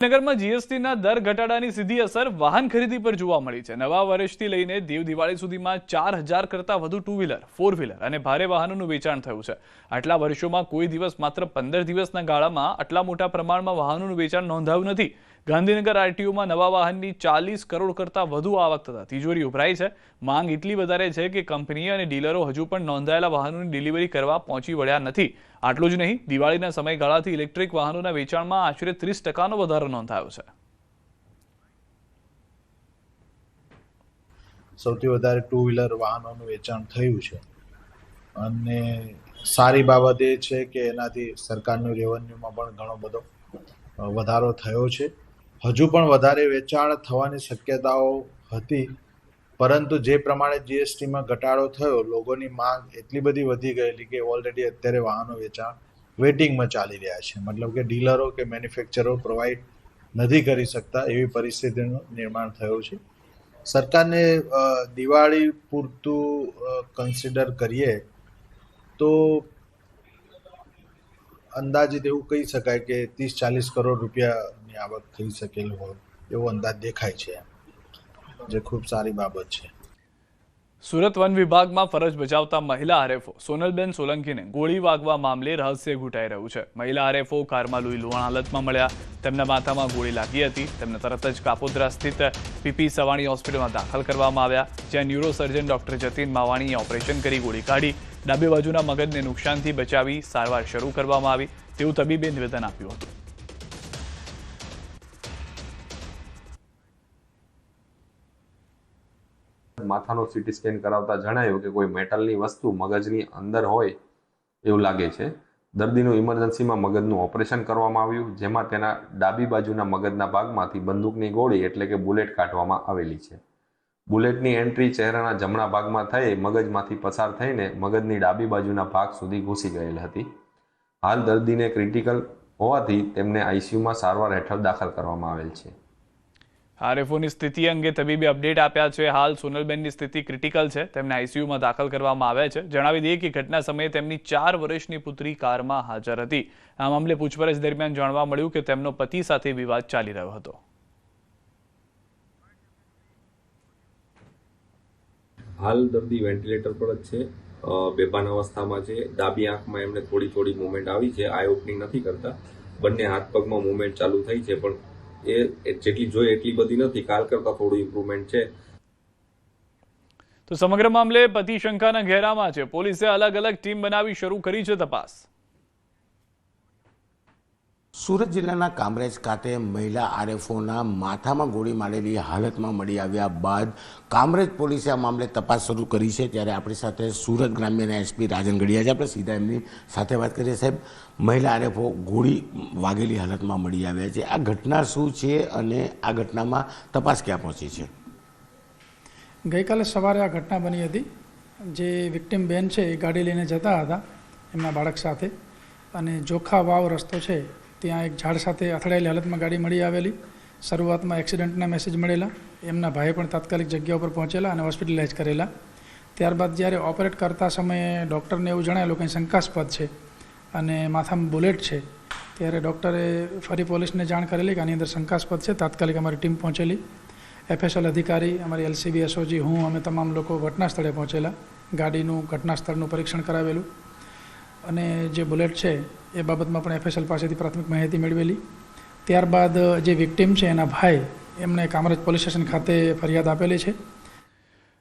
નગરમાં જીએસટીના દર ઘટાડાની સીધી અસર વાહન ખરીદી પર જોવા મળી છે। નવા વર્ષથી લઈને દેવ દિવાળી સુધીમાં 4000 કરતાં વધુ ટુ વ્હીલર, ફોર વ્હીલર અને ભારે વાહનોનું વેચાણ થયું છે। આટલા વર્ષોમાં કોઈ દિવસ માત્ર 15 દિવસના ગાળામાં આટલા મોટા પ્રમાણમાં વાહનોનું વેચાણ નોંધાયું નથી। ગાંધીનગર આરટીઓમાં નવા વાહનની 40 કરોડ કરતાં વધુ આવક થતા તિજોરી ઉભરાઈ છે। માંગ એટલી વધારે છે કે કંપની અને ડીલરો હજુ પણ નોંધાયેલા વાહનોની ડિલિવરી કરવા પહોંચી વળ્યા નથી। આટલું જ નહીં, દિવાળીના સમયગાળાથી ઇલેક્ટ્રિક વાહનોના વેચાણમાં આશરે 30% વધારો નોંધાયો છે। સૌથી વધારે ટુ વ્હીલર વાહનોનું વેચાણ થયું છે અને સારી બાબત એ છે કે એનાથી સરકારનું રેવન્યુમાં પણ ઘણો બધો વધારો થયો છે। હજુ પણ વધારે વેચાણ થવાની શક્યતાઓ હતી, પરંતુ જે પ્રમાણે જીએસટીમાં ઘટાડો થયો, લોકોની માંગ એટલી બધી વધી ગયેલી કે ઓલરેડી અત્યારે વાહનો વેચાણ વેટિંગમાં ચાલી રહ્યા છે। મતલબ કે ડીલરો કે મેન્યુફેક્ચરો પ્રોવાઈડ નથી કરી શકતા એવી પરિસ્થિતિનું નિર્માણ થયું છે। સરકારને દિવાળી પૂરતું કન્સિડર કરીએ તો અંદાજિત એવું કહી શકાય કે 30-40 કરોડ રૂપિયાની આવક થઈ શકેલી હોય એવો અંદાજ દેખાય છે, જે ખૂબ સારી બાબત છે। સુરત વન વિભાગમાં ફરજ બજાવતા મહિલા આરએફઓ સોનલબેન સોલંકીને ગોળી વાગવા મામલે રહસ્ય ઘૂંટાઈ રહ્યું છે। મહિલા આરએફઓ કારમાં લુહાણ હાલતમાં મળ્યા। તેમના માથામાં ગોળી લાગી હતી। તેમને તરત જ કાપોદ્રા સ્થિત પીપી સવાણી હોસ્પિટલમાં દાખલ કરવામાં આવ્યા, જ્યાં ન્યુરોસર્જન ડોક્ટર જતીન માવાણીએ ઓપરેશન કરી ગોળી કાઢી ડાબી બાજુના મગજને નુકસાનથી બચાવી સારવાર શરૂ કરવામાં આવી તેવું તબીબે નિવેદન આપ્યું હતું। માથાનો સીટી સ્કેન કરાવતા જણાયું કે કોઈ મેટલની વસ્તુ મગજની અંદર હોય એવું લાગે છે। દર્દીનું ઇમરજન્સીમાં મગજનું ઓપરેશન કરવામાં આવ્યું, જેમાં તેના ડાબી બાજુના મગજના ભાગમાંથી બંદૂકની ગોળી એટલે કે બુલેટ કાઢવામાં આવેલી છે। બુલેટની એન્ટ્રી ચહેરાના જમણા ભાગમાં થઈ મગજમાંથી પસાર થઈને મગજની ડાબી બાજુના ભાગ સુધી ઘૂસી ગયેલ હતી। હાલ દર્દીને ક્રિટિકલ હોવાથી તેમને આઈસીયુમાં સારવાર હેઠળ દાખલ કરવામાં આવેલ છે। આરએફઓની સ્થિતિ અંગે તબીબે અપડેટ આપ્યા છે। હાલ સોનલબેનની સ્થિતિ ક્રિટિકલ છે, તેમને આઈસીયુમાં દાખલ કરવામાં આવ્યા છે। જણાવી દઈએ કે ઘટના સમયે તેમની 4 વર્ષની પુત્રી કારમાં હાજર હતી। આ મામલે પૂછપરછ દરમિયાન જાણવા મળ્યું કે તેમનો પતિ સાથે વિવાદ ચાલી રહ્યો હતો। હાલ દર્દી વેન્ટિલેટર પર જ છે, બેભાન અવસ્થામાં છે। ડાબી આંખમાં એમને થોડી થોડી મુવમેન્ટ આવી છે, આઈ ઓપનિંગ નથી કરતા। બંને હાથ પગમાં મુવમેન્ટ ચાલુ થઈ છે, પણ એ જેટલી જોઈએ એટલી બધી નથી, કાલ કરતા થોડું ઇમ્પ્રુવમેન્ટ છે। તો સમગ્ર મામલે પતિ શંકાના ઘેરામાં છે। પોલીસે અલગ અલગ ટીમ બનાવી શરૂ કરી છે તપાસ। સુરત જિલ્લાના કામરેજ ખાતે મહિલા આરએફઓના માથામાં ગોળી મારેલી હાલતમાં મળી આવ્યા બાદ કામરેજ પોલીસે આ મામલે તપાસ શરૂ કરી છે। ત્યારે આપણી સાથે સુરત ગ્રામ્યના એસપી રાજન ગડિયા છે, આપણે સીધા એમની સાથે વાત કરીએ। સાહેબ, મહિલા આરએફઓ ગોળી વાગેલી હાલતમાં મળી આવ્યા છે, આ ઘટના શું છે અને આ ઘટનામાં તપાસ ક્યાં પહોંચી છે? ગઈકાલે સવારે આ ઘટના બની હતી। જે વિક્ટિમ બેન છે એ ગાડી લઈને જતા હતા એમના બાળક સાથે, અને જોખા વાવ રસ્તો છે ત્યાં એક ઝાડ સાથે અથડાયેલી હાલતમાં ગાડી મળી આવેલી। શરૂઆતમાં એક્સિડન્ટના મેસેજ મળેલા, એમના ભાઈ પણ તાત્કાલિક જગ્યા ઉપર પહોંચેલા અને હોસ્પિટલાઇઝ કરેલા। ત્યારબાદ જ્યારે ઓપરેટ કરતા સમયે ડૉક્ટરને એવું જણાયેલું કે શંકાસ્પદ છે અને માથામાં બુલેટ છે, ત્યારે ડૉક્ટરે ફરી પોલીસને જાણ કરેલી કે આની અંદર શંકાસ્પદ છે। તાત્કાલિક અમારી ટીમ પહોંચેલી, એફએસએલ અધિકારી, અમારી એલસીબી, એસઓજી, હું, અમે તમામ લોકો ઘટના સ્થળે પહોંચેલા। ગાડીનું ઘટના સ્થળનું પરીક્ષણ કરાવેલું અને જે બુલેટ છે એ બાબતમાં પણ એફએસએલ પાસેથી પ્રાથમિક માહિતી મેળવેલી। ત્યારબાદ જે વિક્ટિમ છે એના ભાઈ, એમણે કામરેજ પોલીસ સ્ટેશન ખાતે ફરિયાદ આપેલી છે।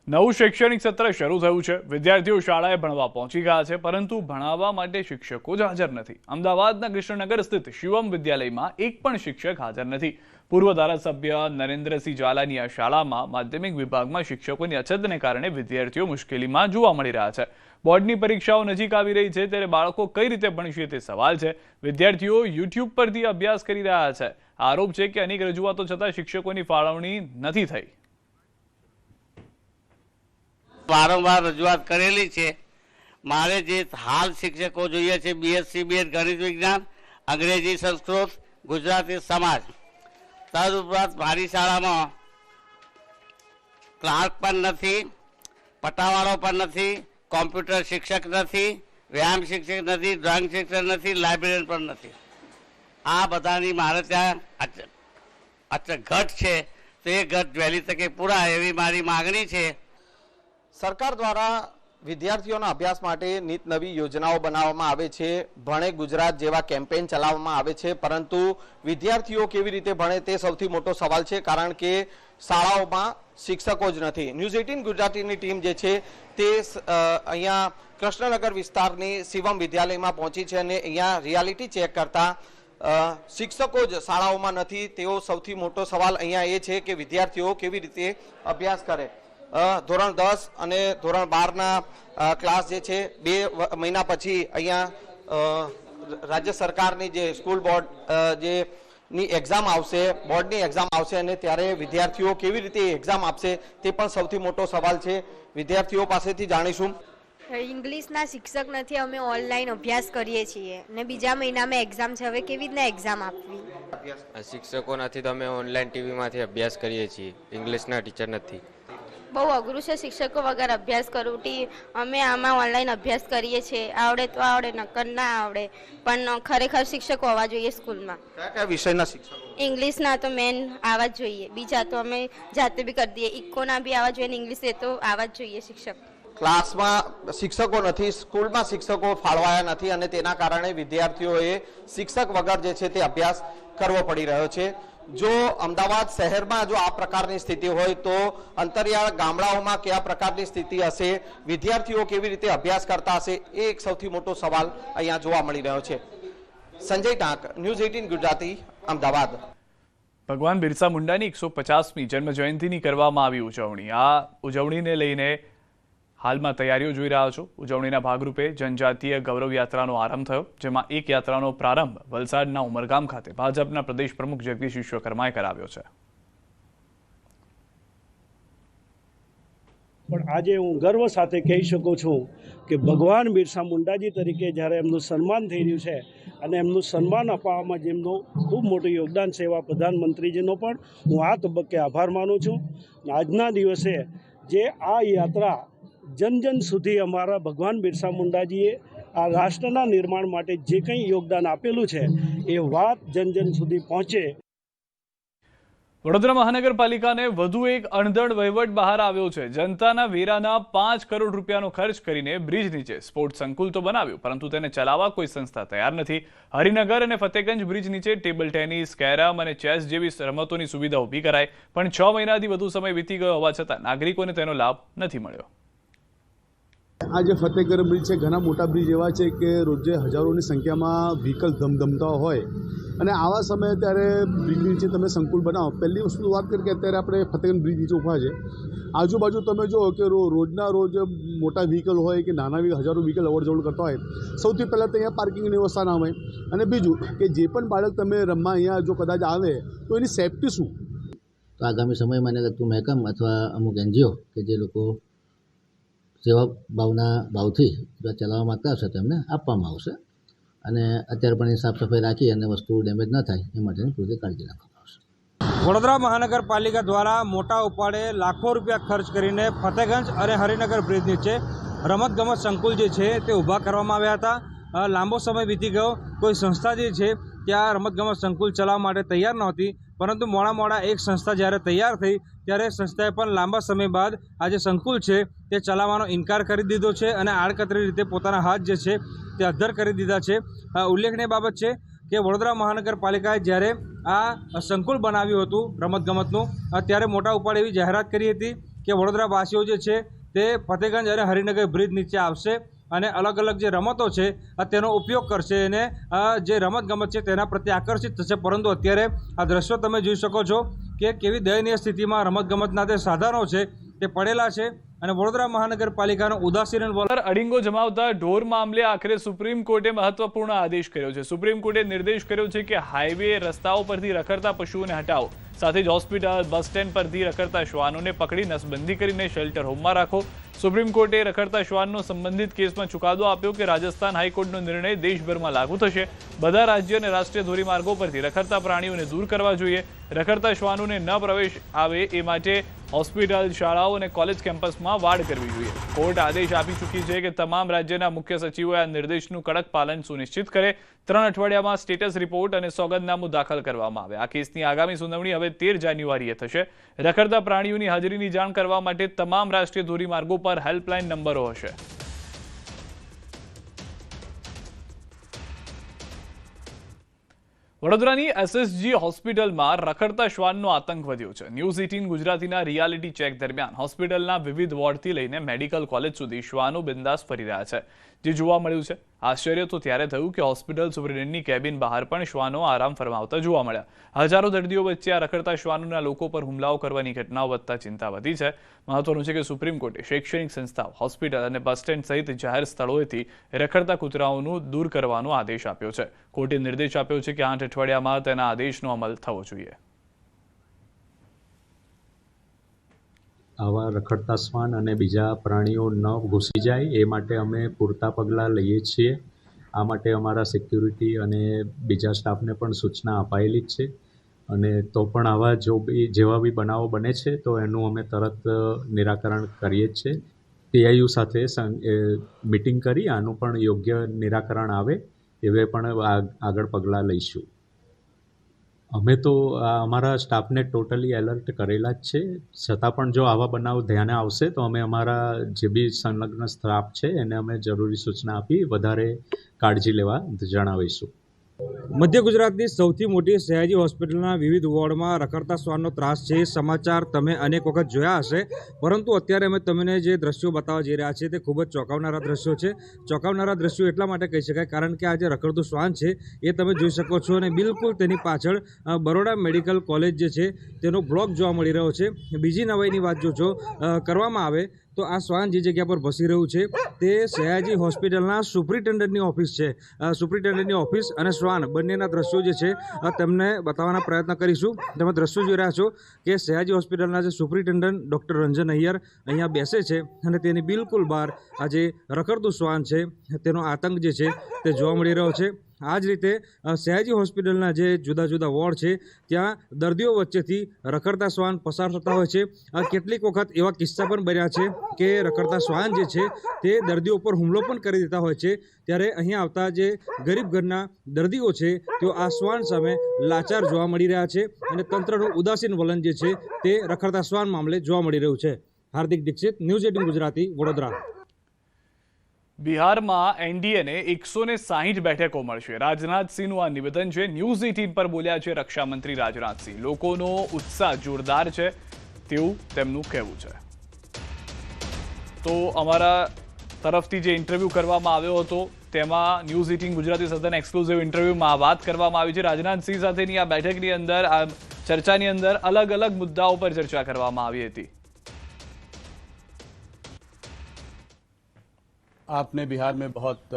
નવું શૈક્ષણિક સત્ર શરૂ થયું છે। વિદ્યાર્થીઓ શાળાએ ભણવા પહોંચી ગયા છે, પરંતુ ભણાવવા માટે શિક્ષકો જ હાજર નથી। અમદાવાદના કૃષ્ણનગર સ્થિત શિવમ વિદ્યાલયમાં એક પણ શિક્ષક હાજર નથી। પૂર્વ ધારાસભ્ય નરેન્દ્રસિંહ ઝાલાની આ શાળામાં માધ્યમિક વિભાગમાં શિક્ષકોની અછતને કારણે વિદ્યાર્થીઓ મુશ્કેલીમાં જોવા મળી રહ્યા છે। બોર્ડની પરીક્ષાઓ નજીક આવી રહી છે, ત્યારે બાળકો કઈ રીતે ભણશે તે સવાલ છે। વિદ્યાર્થીઓ યુટ્યુબ પરથી અભ્યાસ કરી રહ્યા છે। આરોપ છે કે અનેક રજૂઆતો છતાં શિક્ષકોની ફાળવણી નથી થઈ। વારંવાર રજૂઆત કરેલી છે। મારે જે હાલ શિક્ષકો જોઈએ છે બીએસસી, બીએડ ગણિત વિજ્ઞાન, અંગ્રેજી, સંસ્કૃત, ગુજરાતી, સમાજ। તદુપરાંત મારી શાળામાં ક્લાર્ક પણ નથી, પટાવાળો પણ નથી, કોમ્પ્યુટર શિક્ષક નથી, વ્યાયામ શિક્ષક નથી, ડ્રોઈંગ શિક્ષક નથી, લાઇબ્રેરિયન પણ નથી। આ બધાની મારે ત્યાં અત્યારે ઘટ છે તો એ ઘટ વહેલી તકે પૂરા એવી મારી માગણી છે. સરકાર દ્વારા વિદ્યાર્થીઓના અભ્યાસ માટે નીત નવી યોજનાઓ બનાવવામાં આવે છે. ભણે ગુજરાત જેવા કેમ્પેઇન ચલાવવામાં આવે છે, પરંતુ વિદ્યાર્થીઓ કેવી રીતે ભણે તે સૌથી મોટો સવાલ છે, કારણ કે શાળાઓમાં શિક્ષકો જ નથી. ન્યૂઝ 18 ગુજરાતીની ટીમ જે છે તે અહીંયા કૃષ્ણનગર વિસ્તારની શિવમ વિદ્યાલયમાં પહોંચી છે અને અહીંયા રિયાલિટી ચેક કરતા શિક્ષકો જ શાળાઓમાં નથી. તેવો સૌથી મોટો સવાલ અહીંયા એ છે કે વિદ્યાર્થીઓ કેવી રીતે અભ્યાસ કરે. ધોરણ 10 અને ધોરણ 12ના ક્લાસ જે છે 2 મહિના પછી અહીંયા રાજ્ય સરકારની જે સ્કૂલ બોર્ડ ની એક્ઝામ આવશે, બોર્ડની એક્ઝામ આવશે અને ત્યારે વિદ્યાર્થીઓ કેવી રીતે એક્ઝામ આપશે તે પણ સૌથી મોટો સવાલ છે. વિદ્યાર્થીઓ પાસેથી જાણીશું. ઇંગ્લિશના શિક્ષક નથી, અમે ઓનલાઈન અભ્યાસ કરીએ છીએ અને બીજા મહિનામાં એક્ઝામ છે, હવે કેવી રીતના એક્ઝામ આપવી? શિક્ષકો નથી તો અમે ઓનલાઈન ટીવીમાંથી અભ્યાસ કરીએ છીએ. ઇંગ્લિશના ટીચર નથી. બહુ અઘરું છે શિક્ષકો વગર અભ્યાસ કરવું. અમે આમાં ઓનલાઈન અભ્યાસ કરીએ છીએ, આવડે તો આવડે, નકર ના આવડે, પણ ખરેખર શિક્ષકો હોવા જોઈએ સ્કૂલમાં. કયા કયા વિષયના શિક્ષકો? ઇંગ્લિશના તો મેન આવવા જ જોઈએ, બીજા તો અમે જાતે બી કરી દઈએ. ઇકોના બી આવવા જોઈએ, ઇંગ્લિશ એ તો આવવા જ જોઈએ શિક્ષક. ક્લાસમાં શિક્ષકો નથી, સ્કૂલમાં શિક્ષકો ફાળવાયા નથી અને તેના કારણે વિદ્યાર્થીઓએ શિક્ષક વગર જે છે તે અભ્યાસ કરવો પડી રહ્યો છે. જો અમદાવાદ શહેરમાં જો આ પ્રકારની સ્થિતિ હોય તો અંતરિયાળ ગામડાઓમાં કયા પ્રકારની સ્થિતિ હશે, વિદ્યાર્થીઓ કેવી રીતે અભ્યાસ કરતા હશે, એ એક સૌથી મોટો સવાલ અહીંયા જોવા મળી રહ્યો છે. સંજય ટાંક, ન્યૂઝ 18 ગુજરાતી, અમદાવાદ. ભગવાન બિરસા મુંડાની 150મી જન્મ જયંતિની કરવામાં આવી ઉજવણી. આ ઉજવણીને લઈને હાલમાં તૈયારીઓ જોઈ રહ્યા છો. ઉજવણીના ભાગરૂપે જનજાતીય ગૌરવ યાત્રાનો આરંભ થયો, જેમાં એક યાત્રાનો પ્રારંભ વલસાડના ઉમરગામ ખાતે ભાજપના પ્રદેશ પ્રમુખ જગદીશ વિશ્વકર્માએ કરાવ્યો છે. પણ આજે હું ગર્વ સાથે કહી શકું છું કે ભગવાન બિરસા મુંડાજી તરીકે જ્યારે એમનું સન્માન થઈ રહ્યું છે અને એમનું સન્માન અપાવવામાં જેમનું ખૂબ મોટું યોગદાન છે એવા પ્રધાનમંત્રીજીનો પણ હું આ તબક્કે આભાર માનું છું. આજના દિવસે જે આ યાત્રા જન સુધી અમારા ભગવાન બિરસા મુંડાજીએ આ રાષ્ટ્રના નિર્માણ માટે જે કંઈ યોગદાન આપેલું છે એ વાત જન સુધી પહોંચે. વડોદરા મહાનગરપાલિકાને વધુ એક અણધડ વહીવટ બહાર આવ્યો છે. જનતાના વેરાના 5 કરોડ રૂપિયાનો ખર્ચ કરીને બ્રિજ નીચે સ્પોર્ટ્સ સંકુલ તો બનાવ્યું, પરંતુ તેને ચલાવવા કોઈ સંસ્થા તૈયાર નથી. હરિનગર અને ફતેગંજ બ્રિજ નીચે ટેબલ ટેનિસ, કેરમ અને ચેસ જેવી રમતોની સુવિધા ઊભી કરાઈ, પણ 6 મહિનાથી વધુ સમય વીતી ગયો હોવા છતાં નાગરિકોને તેનો લાભ નથી મળ્યો. આ જે ફતેગંજ બ્રિજ છે, ઘણા મોટા બ્રિજ એવા છે કે રોજે હજારોની સંખ્યામાં વ્હીકલ ધમધમતા હોય અને આવા સમયે ત્યારે બ્રિજ નીચે તમે સંકુલ બનાવો. પહેલી વસ્તુ વાત કરીએ કે અત્યારે આપણે ફતેગંજ બ્રિજ નીચે ઊભા છે, આજુબાજુ તમે જુઓ કે રોજના રોજ મોટા વ્હીકલ હોય કે નાના હજારો વ્હીકલ અવર જવર કરતા હોય. સૌથી પહેલાં તો અહીંયા પાર્કિંગની વ્યવસ્થા ના હોય અને બીજું કે જે પણ બાળક તમે રમવા અહીંયા જો કદાચ આવે તો એની સેફટી શું? તો આગામી સમયમાં એને લગતું મહેકમ અથવા અમુક એનજીઓ કે જે લોકો સેવા ભાવથી જો ચલાવવા માગતા હશે તેમને આપવામાં આવશે અને અત્યારે પણ એ સાફ સફાઈ રાખી અને વસ્તુ ડેમેજ ન થાય એ માટેની પૂરતી કાળજી રાખવામાં આવશે. વડોદરા મહાનગરપાલિકા દ્વારા મોટા ઉપાડે લાખો રૂપિયા ખર્ચ કરીને ફતેગંજ અને હરિનગર બ્રિજ નીચે રમતગમત સંકુલ જે છે તે ઊભા કરવામાં આવ્યા હતા. લાંબો સમય વીતી ગયો, કોઈ સંસ્થા જે છે ત્યાં રમતગમત સંકુલ ચલાવવા માટે તૈયાર નહોતી, પરંતુ મોડા એક સંસ્થા જ્યારે તૈયાર થઈ ત્યારે સંસ્થાએ પણ લાંબા સમય બાદ આ જે સંકુલ છે તે ચલાવવાનો ઇનકાર કરી દીધો છે અને આડકતરી રીતે પોતાના હાથ જે છે તે અદ્ધર કરી દીધા છે. ઉલ્લેખનીય બાબત છે કે વડોદરા મહાનગરપાલિકાએ જ્યારે આ સંકુલ બનાવ્યું હતું રમતગમતનું, ત્યારે મોટા ઉપાડે એવી જાહેરાત કરી હતી કે વડોદરાવાસીઓ જે છે તે ફતેગંજ અને હરિનગર બ્રિજ નીચે આવશે અને અલગ અલગ જે રમતો છે તેનો ઉપયોગ કરશે અને જે રમતગમત છે તેના પ્રત્યે આકર્ષિત થશે. પરંતુ અત્યારે આ દ્રશ્યો તમે જોઈ શકો છો કે કેવી દયનીય સ્થિતિમાં રમતગમતના તે સાધનો છે તે પડેલા છે અને વડોદરા મહાનગરપાલિકાનો ઉદાસીન અડીંગો જમાવતા ઢોર મામલે આખરે સુપ્રીમ કોર્ટે મહત્વપૂર્ણ આદેશ કર્યો છે. સુપ્રીમ કોર્ટે નિર્દેશ કર્યો છે કે હાઈવે રસ્તાઓ પરથી રખડતા પશુઓને હટાવો, સાથે જ હોસ્પિટલ, બસ સ્ટેન્ડ પરથી રખડતા શ્વાનોને પકડી નસબંધી કરીને શેલ્ટર હોમમાં રાખો. સુપ્રીમ કોર્ટે રખડતા શ્વાનનો સંબંધિત કેસમાં ચુકાદો આપ્યો કે રાજસ્થાન હાઈકોર્ટનો નિર્ણય દેશભરમાં લાગુ થશે. બધા રાજ્ય અને રાષ્ટ્રીય ધોરીમાર્ગો પરથી રખડતા પ્રાણીઓને દૂર કરવા જોઈએ. રખડતા શ્વાનોને ન પ્રવેશ આવે એ માટે હોસ્પિટલ, શાળાઓ અને કોલેજ કેમ્પસમાં વાડ કરવી જોઈએ. કોર્ટ આદેશ આપી ચૂકી છે કે તમામ રાજ્યના મુખ્ય સચિવોએ આ નિર્દેશનું કડક પાલન સુનિશ્ચિત કરે. 3 અઠવાડિયામાં સ્ટેટસ રિપોર્ટ અને સોગંદનામું દાખલ કરવામાં આવે. આ કેસની આગામી સુનાવણી હવે 13 જાન્યુઆરીએ થશે. રખડતા પ્રાણીઓની હાજરીની જાણ કરવા માટે તમામ રાષ્ટ્રીય ધોરીમાર્ગો પર હેલ્પલાઇન નંબરો હશે. વડોદરાની SSG હોસ્પિટલમાં રખડતા શ્વાનનો આતંક વધ્યો છે. ન્યૂઝ 18 ગુજરાતીના રિયાલિટી ચેક દરમિયાન હોસ્પિટલના વિવિધ વોર્ડથી લઈને મેડિકલ કોલેજ સુધી શ્વાનો બિંદાસ ફરી રહ્યા છે, જે જોવા મળ્યું છે. આશ્ચર્ય તો ત્યારે થયું કે હોસ્પિટલ સુપ્રિન્ટેન્ડન્ટની કેબિન બહાર પણ શ્વાનો આરામ ફરમાવતા જોવા મળ્યા. હજારો દર્દીઓ વચ્ચે આ રખડતા શ્વાનોના લોકો પર હુમલાઓ કરવાની ઘટનાઓ વધતા ચિંતા વધી છે. મહત્વનું છે કે સુપ્રીમ કોર્ટે શૈક્ષણિક સંસ્થાઓ, હોસ્પિટલ અને બસ સ્ટેન્ડ સહિત જાહેર સ્થળોએથી રખડતા કૂતરાઓનું દૂર કરવાનો આદેશ આપ્યો છે. કોર્ટે નિર્દેશ આપ્યો છે કે 8 અઠવાડિયામાં તેના આદેશનો અમલ થવો જોઈએ. આવા રખડતા શ્વાન અને બીજા પ્રાણીઓ ન ઘૂસી જાય એ માટે અમે પૂરતા પગલાં લઈએ છીએ. આ માટે અમારા સિક્યુરિટી અને બીજા સ્ટાફને પણ સૂચના અપાયેલી જ છે. અને તો પણ આવા જેવા બી બનાવો બને છે તો એનું અમે તરત નિરાકરણ કરીએ જ છે. PIU સાથે મિટિંગ કરી આનું પણ યોગ્ય નિરાકરણ આવે એવે પણ આગળ પગલાં લઈશું. અમે તો અમારા સ્ટાફને ટોટલી એલર્ટ કરેલા જ છે. છતાં પણ જો આવા બનાવ ધ્યાને આવશે તો અમે અમારા જે બી સંલગ્ન સ્ટાફ છે એને અમે જરૂરી સૂચના આપી વધારે કાળજી લેવા જણાવીશું. મધ્ય ગુજરાતની સૌથી મોટી સયાજી હોસ્પિટલના વિવિધ વોર્ડમાં રખડતા શ્વાનનો ત્રાસ છે. સમાચાર તમે અનેક વખત જોયા હશે, પરંતુ અત્યારે અમે તમને જે દ્રશ્યો બતાવવા જઈ રહ્યા છીએ તે ખૂબ જ ચોંકાવનારા દ્રશ્યો છે. ચોંકાવનારા દ્રશ્યો એટલા માટે કહી શકાય કારણ કે આ જે રખડતું શ્વાન છે એ તમે જોઈ શકો છો અને બિલકુલ તેની પાછળ બરોડા મેડિકલ કોલેજ જે છે તેનો બ્લોક જોવા મળી રહ્યો છે. બીજી નવાઈની વાત જો કરવામાં આવે તો આ શ્વાન જે જગ્યા પર ભસી રહ્યું છે તે સયાજી હોસ્પિટલના સુપ્રિન્ટેન્ડન્ટની ઓફિસ છે. સુપ્રિન્ટેન્ડન્ટની ઓફિસ અને શ્વાન બંનેના દ્રશ્યો જે છે તેમને બતાવવાના પ્રયત્ન કરીશું. તમે દ્રશ્યો જોઈ રહ્યા છો કે સયાજી હોસ્પિટલના જે સુપ્રિન્ટેન્ડન્ટ ડૉક્ટર રંજન અય્યર અહીંયા બેસે છે અને તેની બિલકુલ બહાર આ જે રખડતું શ્વાન છે તેનો આતંક જે છે તે જોવા મળી રહ્યો છે. આ જ રીતે સયાજી હોસ્પિટલના જે જુદા જુદા વોર્ડ છે ત્યાં દર્દીઓ વચ્ચેથી રખડતા શ્વાન પસાર થતા હોય છે. કેટલીક વખત એવા કિસ્સા પણ બન્યા છે કે રખડતા શ્વાન જે છે તે દર્દીઓ પર હુમલો પણ કરી દેતા હોય છે. ત્યારે અહીંયા આવતા જે ગરીબ ઘરના દર્દીઓ છે તેઓ આ શ્વાન સામે લાચાર જોવા મળી રહ્યા છે અને તંત્રનું ઉદાસીન વલણ જે છે તે રખડતા શ્વાન મામલે જોવા મળી રહ્યું છે. હાર્દિક દીક્ષિત, ન્યૂઝ 18 ગુજરાતી, વડોદરા. બિહારમાં NDAને 160 બેઠકો મળશે. રાજનાથસિંહનું આ નિવેદન છે. ન્યૂઝ 18 પર બોલ્યા છે રક્ષામંત્રી રાજનાથસિંહ. લોકોનો ઉત્સાહ જોરદાર છે તેવું તેમનું કહેવું છે. તો અમારા તરફથી જે ઇન્ટરવ્યૂ કરવામાં આવ્યો હતો તેમાં ન્યૂઝ 18 ગુજરાતી સદન એક્સક્લુઝિવ ઇન્ટરવ્યૂમાં આ વાત કરવામાં આવી છે. રાજનાથસિંહ સાથેની આ બેઠકની અંદર, આ ચર્ચાની અંદર અલગ અલગ મુદ્દાઓ પર ચર્ચા કરવામાં આવી હતી. आपने बिहार में बहुत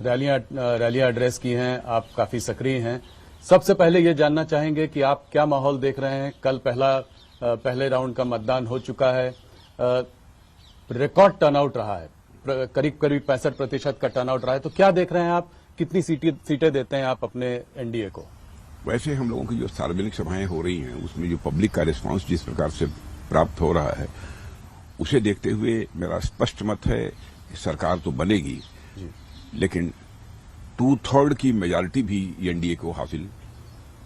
रैलियां एड्रेस की हैं, आप काफी सक्रिय हैं. सबसे पहले ये जानना चाहेंगे कि आप क्या माहौल देख रहे हैं. कल पहले राउंड का मतदान हो चुका है, रिकॉर्ड टर्नआउट रहा है, करीब 65% का टर्नआउट रहा है. तो क्या देख रहे हैं आप, कितनी सीटें देते हैं आप अपने NDA को? वैसे हम लोगों की जो सार्वजनिक सभाएं हो रही हैं उसमें जो पब्लिक का रिस्पांस जिस प्रकार से प्राप्त हो रहा है उसे देखते हुए मेरा स्पष्ट मत है सरकार तो बनेगी, लेकिन 2/3 की मेजॉरिटी भी NDA को हासिल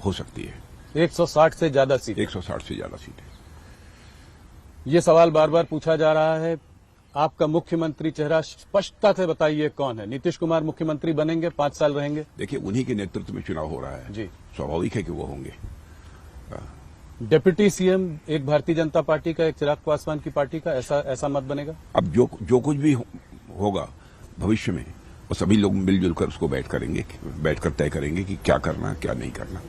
हो सकती है. 160 से ज्यादा सीटें. 160 से ज्यादा सीटें. ये सवाल बार बार पूछा जा रहा है. आपका मुख्यमंत्री चेहरा स्पष्टता से बताइए कौन है. नीतीश कुमार मुख्यमंत्री बनेंगे, 5 साल रहेंगे? देखिए, उन्हीं के नेतृत्व में चुनाव हो रहा है जी, स्वाभाविक है कि वो होंगे. डिप्टी CM एक भारतीय जनता पार्टी का, एक चिराग पासवान की पार्टी का, ऐसा मत बनेगा. अब जो कुछ भी होगा भविष्य में वो सभी लोग मिलजुल कर उसको बैठकर तय करेंगे कि क्या करना क्या नहीं करना.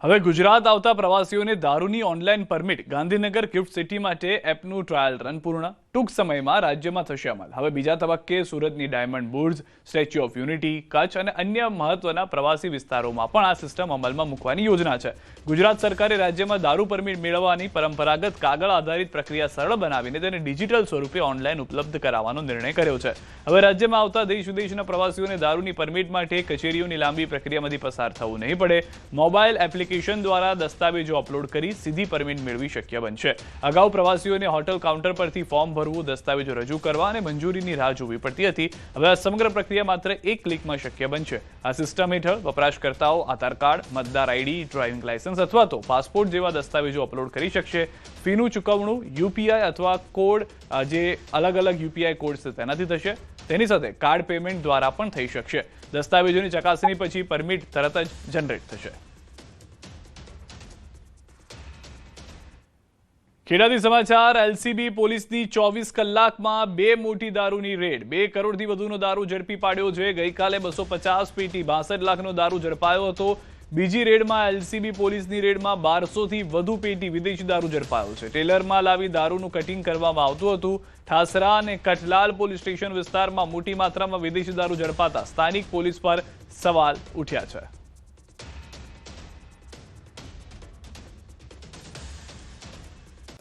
હવે ગુજરાત આવતા પ્રવાસીઓને દારૂની online permit. Gandhinagar gift city માટે એપનું ટ્રાયલ રન પૂર્ણ. ટૂંક સમયમાં રાજ્યમાં થશે અમલ. હવે બીજા તબક્કે સુરતની diamond Burj, statue of unity, Kutch અને અન્ય મહત્વના પ્રવાસી વિસ્તારોમાં પણ આ સિસ્ટમ અમલમાં મૂકવાની યોજના છે. ગુજરાત સરકારે રાજ્યમાં દારૂ પરમિટ મેળવવાની પરંપરાગત કાગળ આધારિત પ્રક્રિયા સરળ બનાવીને તેને ડિજિટલ સ્વરૂપે ઓનલાઈન ઉપલબ્ધ કરાવવાનો નિર્ણય કર્યો છે. હવે રાજ્યમાં આવતા દેશ વિદેશના પ્રવાસીઓને દારૂની પરમિટ માટે કચેરીઓની લાંબી પ્રક્રિયામાંથી પસાર થવું નહીં પડે. મોબાઈલ એપ્લિકેશન દ્વારા દસ્તાવેજો અપલોડ કરી સીધી પરમિટ મેળવી શક્ય બનશે. અગાઉ પ્રવાસીઓને હોટલ કાઉન્ટર પરથી ફોર્મ ભરવું, દસ્તાવેજો રજૂ કરવા અને મંજૂરીની રાહ જોવી પડતી હતી. હવે આ સમગ્ર પ્રક્રિયા માત્ર એક ક્લિકમાં શક્ય બનશે. આ સિસ્ટમ હેઠળ વપરાશકર્તાઓ આધાર કાર્ડ, મતદાર આઈડી, ડ્રાઇવિંગ લાયસન્સ અથવા તો પાસપોર્ટ જેવા દસ્તાવેજો અપલોડ કરી શકશે. ફીનું ચૂકવણું યુપીઆઈ અથવા કોડ, જે અલગ અલગ યુપીઆઈ કોડ છે તેનાથી થશે. તેની સાથે કાર્ડ પેમેન્ટ દ્વારા પણ થઈ શકશે. દસ્તાવેજોની ચકાસણી પછી પરમિટ તરત જ જનરેટ થશે. ખેડાથી સમાચાર. એલસીબી પોલીસની 24 કલાકમાં 2 મોટી દારૂની રેડ. 2 કરોડથી વધુનો દારૂ ઝડપી પાડ્યો છે. ગઈકાલે 250 પેટી 62 લાખનો દારૂ ઝડપાયો હતો. બીજી રેડમાં એલસીબી પોલીસની રેડમાં 1200થી વધુ પેટી વિદેશી દારૂ ઝડપાયો છે. ટેલરમાં લાવી દારૂનું કટિંગ કરવામાં આવતું હતું. ઠાસરા અને કઠલાલ પોલીસ સ્ટેશન વિસ્તારમાં મોટી માત્રામાં વિદેશી દારૂ ઝડપાતા સ્થાનિક પોલીસ પર સવાલ ઉઠ્યા છે.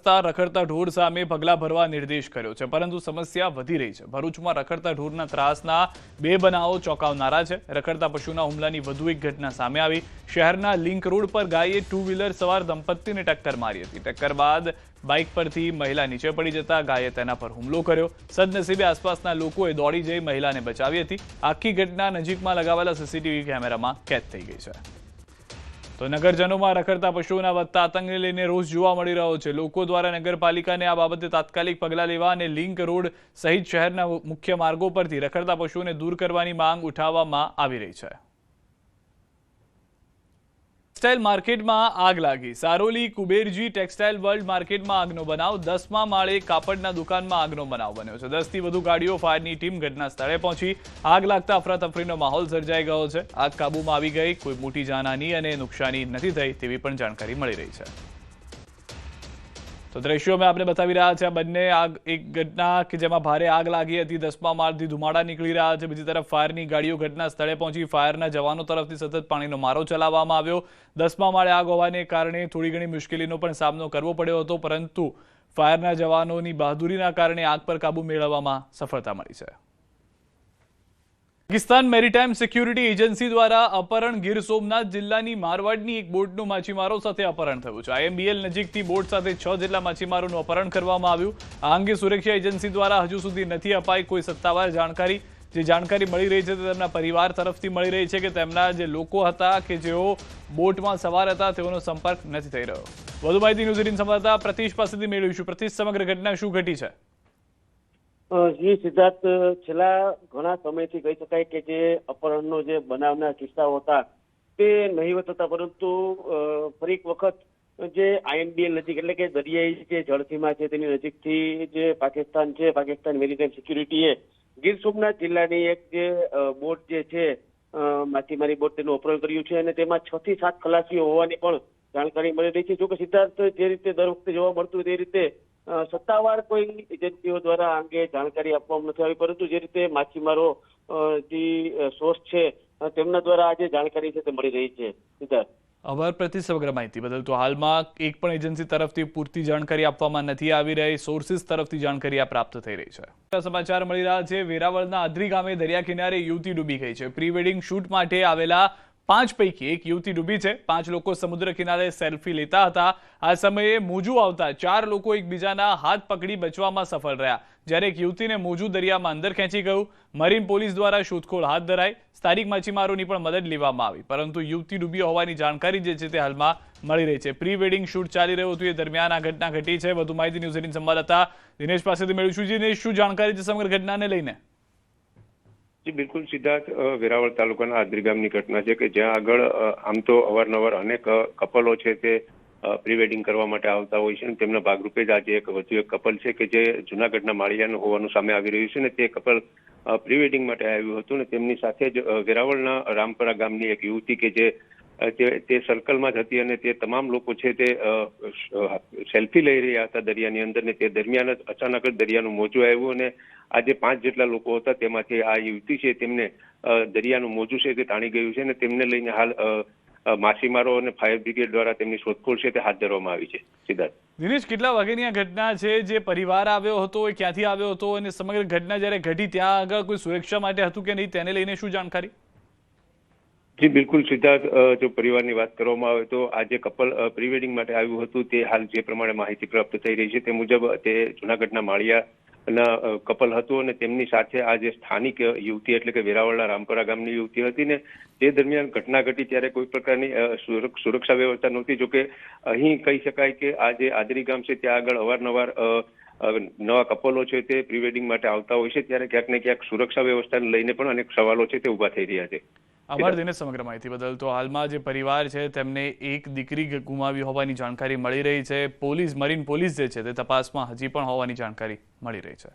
રખડતા ઢોર સામે પગલાં ભરવા નિર્દેશ કર્યો છે, પરંતુ સમસ્યા વધી રહી છે. ભરૂચમાં રખડતા ઢોરના ત્રાસના 2 બનાવો ચોંકાવનારા છે. રખડતા પશુના હુમલાની વધુ એક ઘટના સામે આવી. શહેરના લિંક રોડ પર ગાયે 2 વ્હીલર સવાર દંપતીને ટક્કર મારી હતી. ટક્કર બાદ બાઇક પરથી મહિલા નીચે પડી જતા ગાયે તેના પર હુમલો કર્યો. સદનસીબે આસપાસના લોકોએ દોડી જઈ મહિલાને બચાવી હતી. આખી ઘટના નજીકમાં લગાવેલા સીસીટીવી કેમેરામાં કેદ થઈ ગઈ છે. તો નગરજનોમાં રખડતા પશુઓના વધતા આતંકને લઈને રોષ જોવા મળી રહ્યો છે. લોકો દ્વારા નગરપાલિકાને આ બાબતે તાત્કાલિક પગલાં લેવા અને લિંક રોડ સહિત શહેરના મુખ્ય માર્ગો પરથી રખડતા પશુઓને દૂર કરવાની માંગ ઉઠાવવામાં આવી રહી છે. ટેક્સટાઇલ માર્કેટમાં આગ લાગી. સારોલી કુબેરજી ટેક્સટાઇલ વર્લ્ડ માર્કેટમાં આગનો બનાવ. 10મા માળે કાપડના દુકાનમાં આગનો બનાવ બન્યો છે. 10થી વધુ ગાડીઓ, ફાયરની ટીમ ઘટના સ્થળે પહોંચી. આગ લાગતા અફરાતફરીનો માહોલ સર્જાઈ ગયો છે. આગ કાબૂમાં આવી ગઈ. કોઈ મોટી જાનહાની અને નુકસાની નથી થઈ તેવી પણ જાણકારી મળી રહી છે. તો દ્રશ્યો મેં આપને બતાવી રહ્યા છે. આ બંને આગ એક ઘટના કે જેમાં ભારે આગ લાગી હતી. 10મા માળથી ધુમાડા નીકળી રહ્યા છે. બીજી તરફ ફાયરની ગાડીઓ ઘટના સ્થળે પહોંચી. ફાયરના જવાનો તરફથી સતત પાણીનો મારો ચલાવવામાં આવ્યો. 10મા માળે આગ હોવાને કારણે થોડી ઘણી મુશ્કેલીનો પણ સામનો કરવો પડ્યો હતો, પરંતુ ફાયરના જવાનોની બહાદુરીના કારણે આગ પર કાબુ મેળવવામાં સફળતા મળી છે. પાકિસ્તાન મેરીટાઈમ સિક્યુરિટી એજન્સી દ્વારા અપહરણ. ગીર સોમનાથ જિલ્લાની મારવાડની એક બોટનું માછીમારો સાથે અપહરણ થયું છે. IMBL નજીકથી બોટ સાથે 6 જેટલા માછીમારોનું અપહરણ કરવામાં આવ્યું. આ અંગે સુરક્ષા એજન્સી દ્વારા હજુ સુધી નથી અપાઈ કોઈ સત્તાવાર જાણકારી. જે જાણકારી મળી રહી છે તે તેમના પરિવાર તરફથી મળી રહી છે કે તેમના જે લોકો હતા કે જેઓ બોટમાં સવાર હતા તેઓનો સંપર્ક નથી થઈ રહ્યો. વધુ માહિતી ન્યૂઝ 18 સંવાદદાતા પ્રતિશ પાસેથી મેળવીશું. પ્રતિશ, સમગ્ર ઘટના શું ઘટી છે? જી સિદ્ધાર્થ, છેલ્લા ઘણા સમયથી કહી શકાય કે જે અપહરણનો જે બનાવના કિસ્સાઓ હતા તે નહીવત હતા, પરંતુ ફરી એક વખત જે IMBL નજીક એટલે કે દરિયાઈ જે જળસીમા છે તેની નજીકથી જે પાકિસ્તાન છે, પાકિસ્તાન મેરીટાઈમ સિક્યુરિટીએ ગીર સોમનાથ જિલ્લાની એક જે બોટ જે છે માછીમારી બોટ તેનું અપહરણ કર્યું છે અને તેમાં 6 થી 7 ખલાસીઓ હોવાની પણ જાણકારી મળી રહી છે. જોકે સિદ્ધાર્થ, જે રીતે દર વખતે જોવા મળતું તે રીતે સત્તાવાર કોઈ એજન્સીઓ દ્વારા અંગે જાણકારી આપવામાં નથી આવી, પરંતુ જે રીતે માછીમારો જે સોર્સ છે તેમના દ્વારા આજે જાણકારી છે તે મળી રહી છે. સિદ્ધાર્થ, આભાર પ્રતિ સમગ્ર માહિતી બદલ. તો હાલમાં એક પણ એજન્સી તરફથી પૂરતી જાણકારી આપવામાં નથી આવી રહી. સોર્સિસ તરફથી જાણકારી આ પ્રાપ્ત થઈ રહી છે. સમાચાર મળી રહ્યા છે. વેરાવળના આદરી ગામે દરિયા કિનારે યુવતી ડૂબી ગઈ છે. પ્રી વેડિંગ શૂટ માટે આવેલા 5 પૈકી એક યુવતી ડૂબી છે. 5 લોકો સમુદ્ર કિનારે સેલ્ફી લેતા હતા. આ સમયે મોજું આવતા 4 લોકો એકબીજાના હાથ પકડી બચવામાં સફળ રહ્યા, જ્યારે એક યુવતીને મોજું દરિયામાં અંદર ખેંચી ગયું. મરીન પોલીસ દ્વારા શોધખોળ હાથ ધરાઈ. સ્થાનિક માછીમારોની પણ મદદ લેવામાં આવી, પરંતુ યુવતી ડૂબી હોવાની જાણકારી જે છે તે હાલમાં મળી રહી છે. પ્રી વેડિંગ શૂટ ચાલી રહ્યું હતું એ દરમિયાન આ ઘટના ઘટી છે. વધુ માહિતી ન્યૂઝ 18 સંવાદદાતા દિનેશ પાસેથી મેળવીશું. દિનેશ, શું જાણકારી છે સમગ્ર ઘટનાને લઈને? જી બિલકુલ સિદ્ધાર્થ, વેરાવળ તાલુકાના આદરી ગામની ઘટના છે કે જ્યાં આગળ આમ તો અવારનવાર અનેક કપલો છે તે પ્રી વેડિંગ કરવા માટે આવતા હોય છે અને તેમના ભાગરૂપે જ આજે એક વધુ એક કપલ છે કે જે જૂનાગઢના માળિયાનું હોવાનું સામે આવી રહ્યું છે ને તે કપલ પ્રી વેડિંગ માટે આવ્યું હતું ને તેમની સાથે જ વેરાવળના રામપરા ગામની એક યુવતી કે જે તે સર્કલમાં જ હતી અને તે તમામ લોકો છે તે સેલ્ફી લઈ રહ્યા હતા દરિયાની અંદર ને તે દરમિયાન જ અચાનક જ દરિયાનું મોજું આવ્યું અને આ જે 5 જેટલા લોકો હતા તેમાંથી આ યુવતી છે તેમને દરિયાનું મોજું છે તે તાણી ગયું છે અને તેમને લઈને હાલ માછીમારો અને ફાયર બ્રિગેડ દ્વારા તેમની શોધખોળ છે તે હાથ ધરવામાં આવી છે. સિદ્ધાર્થ. દિનેશ, કેટલા વાગ્યાની આ ઘટના છે? જે પરિવાર આવ્યો હતો એ ક્યાંથી આવ્યો હતો અને સમગ્ર ઘટના જ્યારે ઘટી ત્યાં આગળ કોઈ સુરક્ષા માટે હતું કે નહીં તેને લઈને શું જાણકારી? જી બિલકુલ સિદ્ધાર્થ, જો પરિવારની વાત કરવામાં આવે તો આ જે કપલ પ્રી વેડિંગ માટે આવ્યું હતું તે હાલ જે પ્રમાણે માહિતી પ્રાપ્ત થઈ રહી છે તે મુજબ તે જૂનાગઢના માળિયાના કપલ હતું અને તેમની સાથે આ જે સ્થાનિક યુવતી એટલે કે વેરાવળના રામપરા ગામની યુવતી હતી ને તે દરમિયાન ઘટના ઘટી ત્યારે કોઈ પ્રકારની સુરક્ષા વ્યવસ્થા નહોતી. જોકે અહીં કહી શકાય કે આ જે આદરી ગામ છે ત્યાં આગળ અવારનવાર નવા કપલો છે તે પ્રી વેડિંગ માટે આવતા હોય છે ત્યારે ક્યાંક ને ક્યાંક સુરક્ષા વ્યવસ્થાને લઈને પણ અનેક સવાલો છે તે ઉભા થઈ રહ્યા છે. આભાર દિનેશ સમગ્ર માહિતી બદલ. તો હાલમાં જે પરિવાર છે તેમને એક દીકરી ગુમાવી હોવાની જાણકારી મળી રહી છે. મરીન પોલીસ જે છે તે તપાસમાં હજી પણ હોવાની જાણકારી મળી રહી છે.